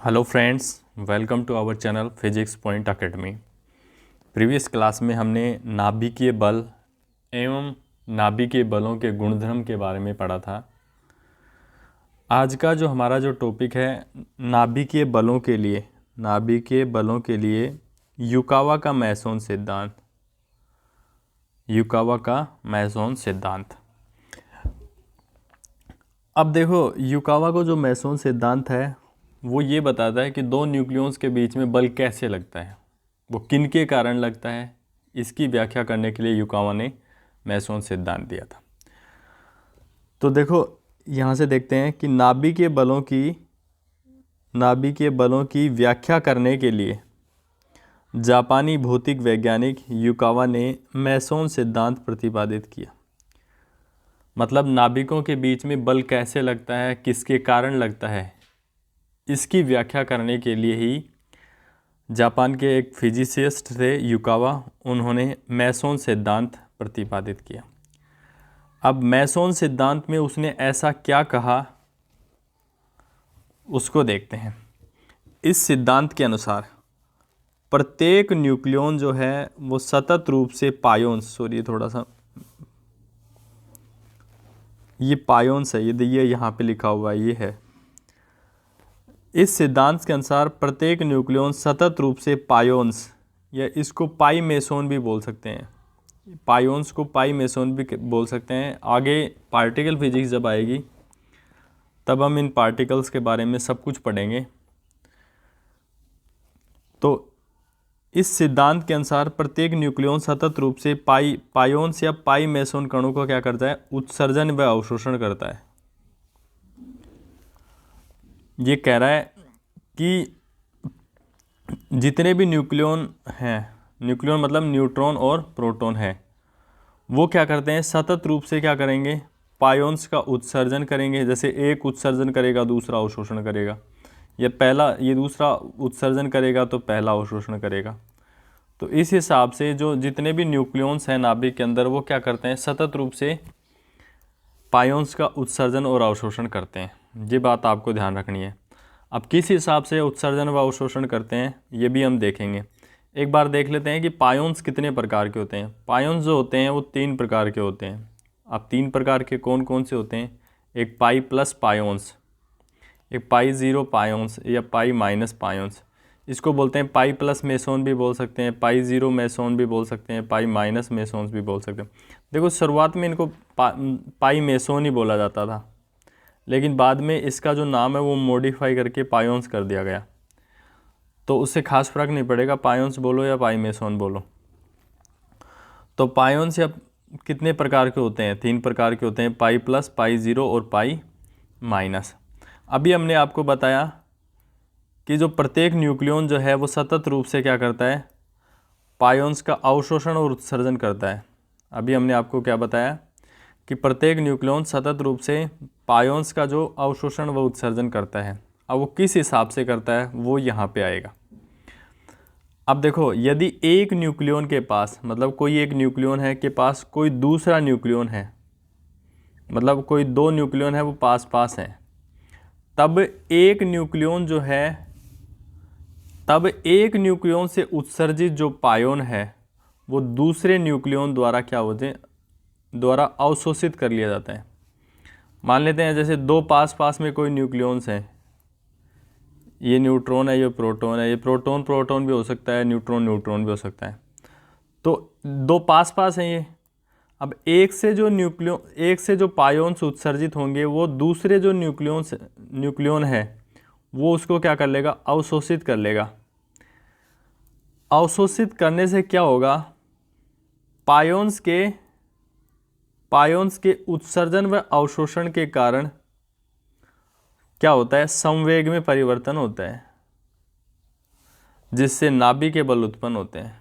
Hello friends, welcome to our channel physics point academy. प्रीवियस क्लास में हमने नाभिकीय बल एवं नाभिकीय बलों के गुणधर्म के बारे में पढ़ा था। आज का जो हमारा टॉपिक है नाभिकीय बलों के लिए युकावा का मैसोन सिद्धांत। अब देखो, युकावा को जो मैसोन सिद्धांत है वो ये बताता है कि दो न्यूक्लियॉन्स के बीच में बल कैसे लगता है, वो किन के कारण लगता है। इसकी व्याख्या करने के लिए युकावा ने मैसोन सिद्धांत दिया था। तो देखो, यहाँ से देखते हैं कि नाभिकीय बलों की व्याख्या करने के लिए जापानी भौतिक वैज्ञानिक युकावा ने मैसोन सिद्धांत प्रतिपादित किया। मतलब नाभिकों के बीच में बल कैसे लगता है, किसके कारण लगता है, इसकी व्याख्या करने के लिए ही जापान के एक फिजिसिस्ट थे युकावा, उन्होंने मैसोन सिद्धांत प्रतिपादित किया। अब मैसोन सिद्धांत में उसने ऐसा क्या कहा उसको देखते हैं। इस सिद्धांत के अनुसार प्रत्येक न्यूक्लियॉन जो है वो सतत रूप से पायोन्स, ये पायोन्स है, ये यहाँ पे लिखा हुआ है, ये है। इस सिद्धांत के अनुसार प्रत्येक न्यूक्लियॉन सतत रूप से पायोन्स, या इसको पाई मेसोन भी बोल सकते हैं, पायोन्स को पाई मेसोन भी बोल सकते हैं। आगे पार्टिकल फिजिक्स जब आएगी तब हम इन पार्टिकल्स के बारे में सब कुछ पढ़ेंगे। तो इस सिद्धांत के अनुसार प्रत्येक न्यूक्लियॉन सतत रूप से पायोन्स या पाई मेसोन कणों को क्या करता है, उत्सर्जन व अवशोषण करता है। ये कह रहा है कि जितने भी न्यूक्लियॉन हैं, न्यूक्लियॉन मतलब न्यूट्रॉन और प्रोटॉन है, वो क्या करते हैं, सतत रूप से क्या करेंगे, पायोन्स का उत्सर्जन करेंगे। जैसे एक उत्सर्जन करेगा दूसरा अवशोषण करेगा, ये दूसरा उत्सर्जन करेगा तो पहला अवशोषण करेगा। तो इस हिसाब से जो जितने भी न्यूक्लियॉन्स हैं नाभिक के अंदर, वो क्या करते हैं, सतत रूप से पायोन्स का उत्सर्जन और अवशोषण करते हैं। ये बात आपको ध्यान रखनी है। अब किस हिसाब से उत्सर्जन व अवशोषण करते हैं ये भी हम देखेंगे। एक बार देख लेते हैं कि पायोन्स कितने प्रकार के होते हैं। पायोन्स जो होते हैं वो 3 प्रकार के होते हैं। अब 3 प्रकार के कौन कौन से होते हैं, एक पाई प्लस पायोन्स, एक पाई ज़ीरो पायोन्स या पाई माइनस पायोन्स। इसको बोलते हैं पाई प्लस मेसोन भी बोल सकते हैं, पाई ज़ीरो मेसोन भी बोल सकते हैं, पाई माइनस मेसोन्स भी बोल सकते हैं। देखो, शुरुआत में इनको पाई मेसोन ही बोला जाता था, लेकिन बाद में इसका जो नाम है वो मॉडिफाई करके पायोन्स कर दिया गया। तो उससे खास फर्क नहीं पड़ेगा, पायोन्स बोलो या पाई मेसोन बोलो। तो पायोन्स या कितने प्रकार के होते हैं, 3 प्रकार के होते हैं, पाई प्लस, पाई ज़ीरो और पाई माइनस। अभी हमने आपको बताया कि जो प्रत्येक न्यूक्लियॉन जो है वो सतत रूप से क्या करता है, पायोन्स का अवशोषण और उत्सर्जन करता है। अभी हमने आपको क्या बताया कि प्रत्येक न्यूक्लियॉन सतत रूप से पायोन्स का जो अवशोषण व उत्सर्जन करता है। अब वो किस हिसाब से करता है वो यहाँ पे आएगा। अब देखो, यदि एक न्यूक्लियॉन के पास, मतलब कोई एक न्यूक्लियॉन है के पास कोई दूसरा न्यूक्लियॉन है, मतलब कोई 2 न्यूक्लियॉन है वो पास पास हैं, तब एक न्यूक्लियॉन से उत्सर्जित जो पायोन है वो दूसरे न्यूक्लियॉन द्वारा क्या होते हैं, द्वारा अवशोषित कर लिया जाता है। मान लेते हैं जैसे 2 पास पास में कोई न्यूक्लियॉन्स हैं, ये न्यूट्रॉन है, ये प्रोटॉन है, ये प्रोटॉन प्रोटॉन भी हो सकता है, न्यूट्रॉन न्यूट्रॉन भी हो सकता है। तो 2 पास पास हैं ये। अब एक से जो पायोन्स उत्सर्जित होंगे वो दूसरे जो न्यूक्लियॉन है वो उसको क्या कर लेगा, अवशोषित कर लेगा। अवशोषित करने से क्या होगा, पायोन्स के उत्सर्जन व अवशोषण के कारण क्या होता है, संवेग में परिवर्तन होता है, जिससे नाभिकीय बल उत्पन्न होते हैं।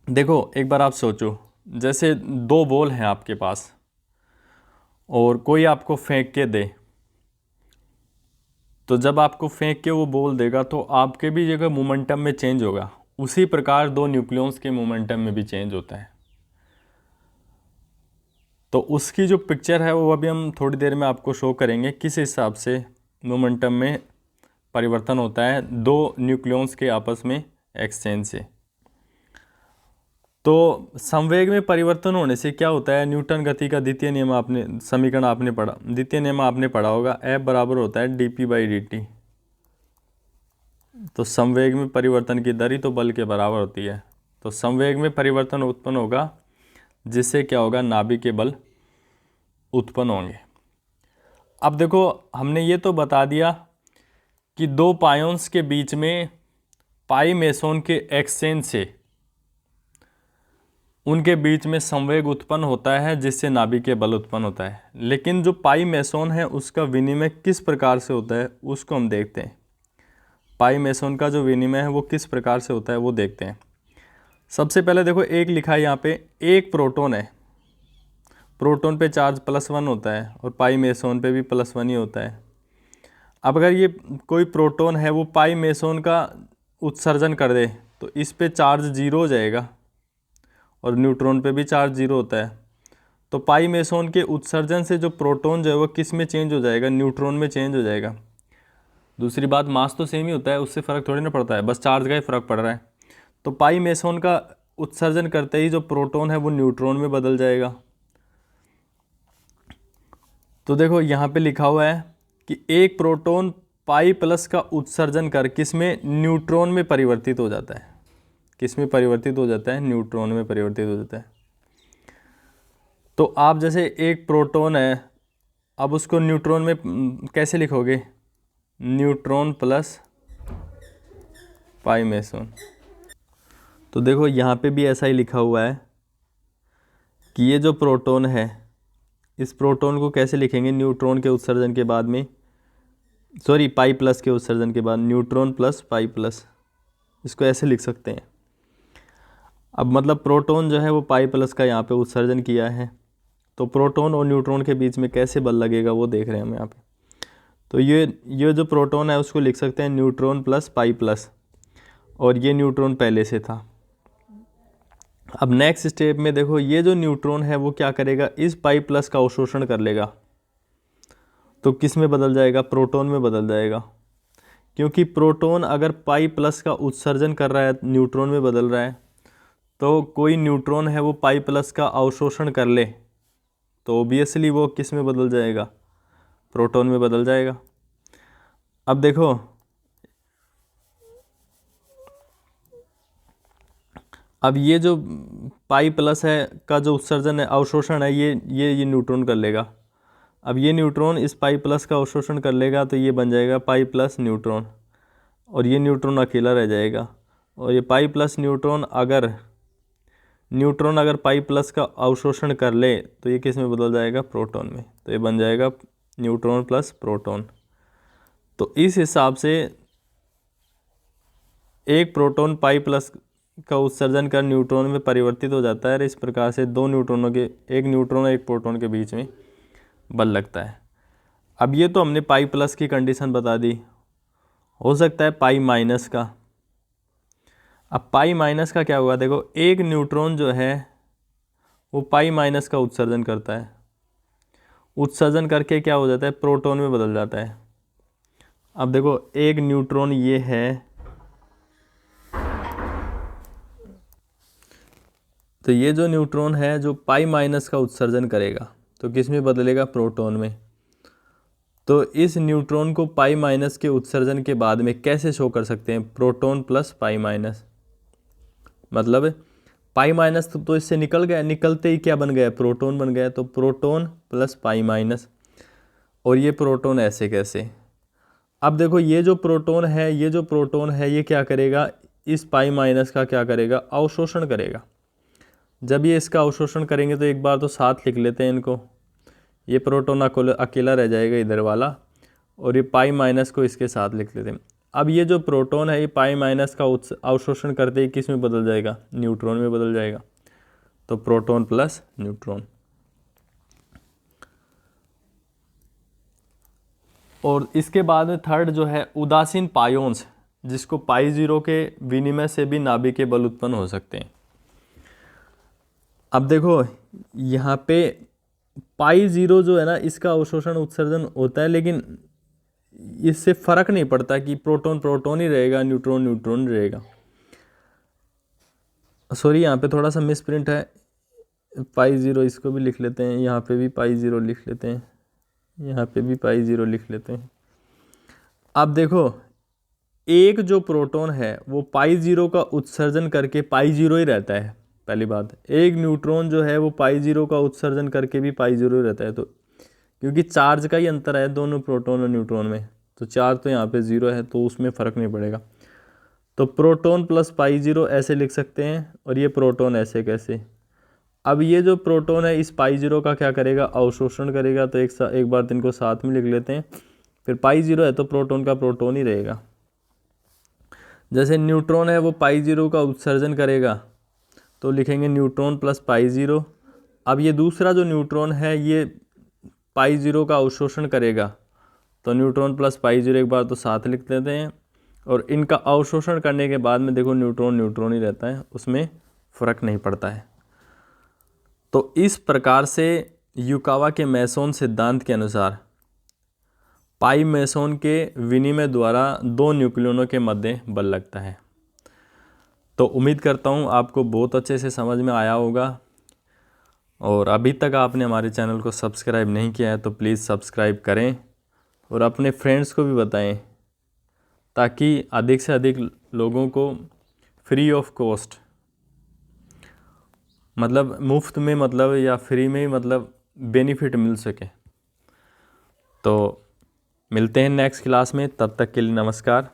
देखो, एक बार आप सोचो, जैसे 2 बॉल हैं आपके पास और कोई आपको फेंक के दे, तो जब आपको फेंक के वो बॉल देगा तो आपके भी जगह मोमेंटम में चेंज होगा। उसी प्रकार 2 न्यूक्लियॉन्स के मोमेंटम में भी चेंज होता है। तो उसकी जो पिक्चर है वो अभी हम थोड़ी देर में आपको शो करेंगे, किस हिसाब से मोमेंटम में परिवर्तन होता है दो न्यूक्लियॉन्स के आपस में एक्सचेंज से। तो संवेग में परिवर्तन होने से क्या होता है, न्यूटन गति का द्वितीय नियम आपने समीकरण आपने पढ़ा, द्वितीय नियम आपने पढ़ा होगा, F बराबर होता है dp/dt। तो संवेग में परिवर्तन की दर ही तो बल के बराबर होती है। तो संवेग में परिवर्तन उत्पन्न होगा जिससे क्या होगा, नाभिकीय बल उत्पन्न होंगे। अब देखो हमने ये तो बता दिया कि दो पायोन्स के बीच में पाई मेसोन के एक्सचेंज से उनके बीच में संवेग उत्पन्न होता है जिससे नाभिकीय बल उत्पन्न होता है। लेकिन जो पाई मेसोन है उसका विनिमय किस प्रकार से होता है उसको हम देखते हैं। पाई मेसोन का जो विनिमय है वो किस प्रकार से होता है वो देखते हैं। सबसे पहले देखो एक लिखा है यहाँ पे, एक प्रोटॉन है, प्रोटॉन पे चार्ज +1 होता है और पाई मेसोन पे भी +1 ही होता है। अब अगर ये कोई प्रोटॉन है वो पाई मेसोन का उत्सर्जन कर दे तो इस पे चार्ज 0 हो जाएगा और न्यूट्रॉन पे भी चार्ज 0 होता है। तो पाई मेसोन के उत्सर्जन से जो प्रोटॉन जो है वो किस में चेंज हो जाएगा, न्यूट्रॉन में चेंज हो जाएगा। दूसरी बात, मास तो सेम ही होता है, उससे फ़र्क थोड़ी ना पड़ता है, बस चार्ज का ही फ़र्क पड़ रहा है। तो पाई मेसोन का उत्सर्जन करते ही जो प्रोटॉन है वो न्यूट्रॉन में बदल जाएगा। तो देखो यहाँ पे लिखा हुआ है कि एक प्रोटॉन पाई प्लस का उत्सर्जन कर किस में, न्यूट्रॉन में परिवर्तित हो जाता है। किस में परिवर्तित हो जाता है, न्यूट्रॉन में परिवर्तित हो जाता है। तो आप जैसे एक प्रोटॉन है, अब उसको न्यूट्रॉन में कैसे लिखोगे, न्यूट्रॉन प्लस पाई मेसोन। तो देखो यहाँ पे भी ऐसा ही लिखा हुआ है कि ये जो प्रोटॉन है इस प्रोटॉन को कैसे लिखेंगे, न्यूट्रॉन के उत्सर्जन के बाद में, सॉरी पाई प्लस के उत्सर्जन के बाद, न्यूट्रॉन प्लस पाई प्लस, इसको ऐसे लिख सकते हैं। अब मतलब प्रोटॉन जो है वो पाई प्लस का यहाँ पे उत्सर्जन किया है, तो प्रोटॉन और न्यूट्रॉन के बीच में कैसे बल लगेगा वो देख रहे हैं हम यहाँ पे। तो ये जो प्रोटॉन है उसको लिख सकते हैं न्यूट्रॉन प्लस पाई प्लस, और ये न्यूट्रॉन पहले से था। अब नेक्स्ट स्टेप में देखो ये जो न्यूट्रॉन है वो क्या करेगा, इस पाई प्लस का अवशोषण कर लेगा, तो किस में बदल जाएगा, प्रोटॉन में बदल जाएगा। क्योंकि प्रोटॉन अगर पाई प्लस का उत्सर्जन कर रहा है, न्यूट्रॉन में बदल रहा है, तो कोई न्यूट्रॉन है वो पाई प्लस का अवशोषण कर ले तो ओबियसली वो किस में बदल जाएगा, प्रोटॉन में बदल जाएगा। अब देखो अब ये जो पाई प्लस है का जो उत्सर्जन है, अवशोषण है, ये न्यूट्रॉन कर लेगा। अब ये न्यूट्रॉन इस पाई प्लस का अवशोषण कर लेगा तो ये बन जाएगा पाई प्लस न्यूट्रॉन, और ये न्यूट्रॉन अकेला रह जाएगा। और ये पाई प्लस न्यूट्रॉन अगर पाई प्लस का अवशोषण कर ले तो ये किस में बदल जाएगा, प्रोटॉन में। तो ये बन जाएगा न्यूट्रॉन प्लस प्रोटॉन। तो इस हिसाब से एक प्रोटॉन पाई प्लस का उत्सर्जन कर न्यूट्रॉन में परिवर्तित हो जाता है, और इस प्रकार से दो न्यूट्रॉनों के, एक न्यूट्रॉन और एक प्रोटॉन के बीच में बल लगता है। अब ये तो हमने पाई प्लस की कंडीशन बता दी, हो सकता है पाई माइनस का। अब पाई माइनस का क्या होगा, देखो एक न्यूट्रॉन जो है वो पाई माइनस का उत्सर्जन करता है, उत्सर्जन करके क्या हो जाता है, प्रोटॉन में बदल जाता है। अब देखो एक न्यूट्रॉन ये है, तो ये जो न्यूट्रॉन है जो पाई माइनस का उत्सर्जन करेगा तो किस में बदलेगा, प्रोटॉन में। तो इस न्यूट्रॉन को पाई माइनस के उत्सर्जन के बाद में कैसे शो कर सकते हैं, प्रोटॉन प्लस पाई माइनस। मतलब पाई माइनस तो इससे निकल गया, निकलते ही क्या बन गया, प्रोटॉन बन गया। तो प्रोटॉन प्लस पाई माइनस, और ये प्रोटॉन ऐसे कैसे। अब देखो ये जो प्रोटॉन है ये क्या करेगा, इस पाई माइनस का क्या करेगा, अवशोषण करेगा। जब ये इसका अवशोषण करेंगे तो एक बार तो साथ लिख लेते हैं इनको, ये प्रोटॉन अकेला रह जाएगा इधर वाला, और ये पाई माइनस को इसके साथ लिख लेते हैं। अब ये जो प्रोटॉन है ये पाई माइनस का अवशोषण करते ही किस में बदल जाएगा, न्यूट्रॉन में बदल जाएगा। तो प्रोटॉन प्लस न्यूट्रॉन। और इसके बाद में थर्ड जो है उदासीन पायोन्स, जिसको पाई जीरो के विनिमय से भी नाभिकीय बल उत्पन्न हो सकते हैं। अब देखो यहाँ पे पाई जीरो जो है ना, इसका अवशोषण उत्सर्जन होता है, लेकिन इससे फर्क नहीं पड़ता कि प्रोटॉन प्रोटॉन ही रहेगा, न्यूट्रॉन न्यूट्रॉन रहेगा। सॉरी, यहाँ पे थोड़ा सा मिस प्रिंट है, पाई जीरो इसको भी लिख लेते हैं, यहाँ पे भी पाई जीरो लिख लेते हैं, यहाँ पे भी पाई जीरो लिख लेते हैं। अब देखो, एक जो प्रोटॉन है वो पाई जीरो का उत्सर्जन करके पाई जीरो ही रहता है, पहली बात। एक न्यूट्रॉन जो है वो पाई जीरो का उत्सर्जन करके भी पाई जीरो ही रहता है। तो क्योंकि चार्ज का ही अंतर है दोनों प्रोटॉन और न्यूट्रॉन में, तो चार्ज तो यहाँ पे ज़ीरो है, तो उसमें फ़र्क नहीं पड़ेगा। तो प्रोटॉन प्लस पाई जीरो ऐसे लिख सकते हैं, और ये प्रोटॉन ऐसे कैसे। अब ये जो प्रोटॉन है इस पाई जीरो का क्या करेगा, अवशोषण करेगा। तो एक बार इनको साथ में लिख लेते हैं। फिर पाई जीरो है तो प्रोटॉन का प्रोटॉन ही रहेगा। जैसे न्यूट्रॉन है वो पाई जीरो का उत्सर्जन करेगा, तो लिखेंगे न्यूट्रॉन प्लस पाई जीरो। अब ये दूसरा जो न्यूट्रॉन है ये पाई जीरो का अवशोषण करेगा, तो न्यूट्रॉन प्लस पाई जीरो एक बार तो साथ लिख देते हैं। और इनका अवशोषण करने के बाद में देखो न्यूट्रॉन न्यूट्रॉन ही रहता है, उसमें फ़र्क नहीं पड़ता है। तो इस प्रकार से युकावा के मेसोन सिद्धांत के अनुसार पाई मेसोन के विनिमय द्वारा दो न्यूक्लियनों के मध्य बल लगता है। तो उम्मीद करता हूँ आपको बहुत अच्छे से समझ में आया होगा। और अभी तक आपने हमारे चैनल को सब्सक्राइब नहीं किया है तो प्लीज़ सब्सक्राइब करें और अपने फ्रेंड्स को भी बताएं, ताकि अधिक से अधिक लोगों को फ्री ऑफ कॉस्ट, मतलब मुफ्त में, मतलब या फ्री में, मतलब बेनिफिट मिल सके। तो मिलते हैं नेक्स्ट क्लास में, तब तक के लिए नमस्कार।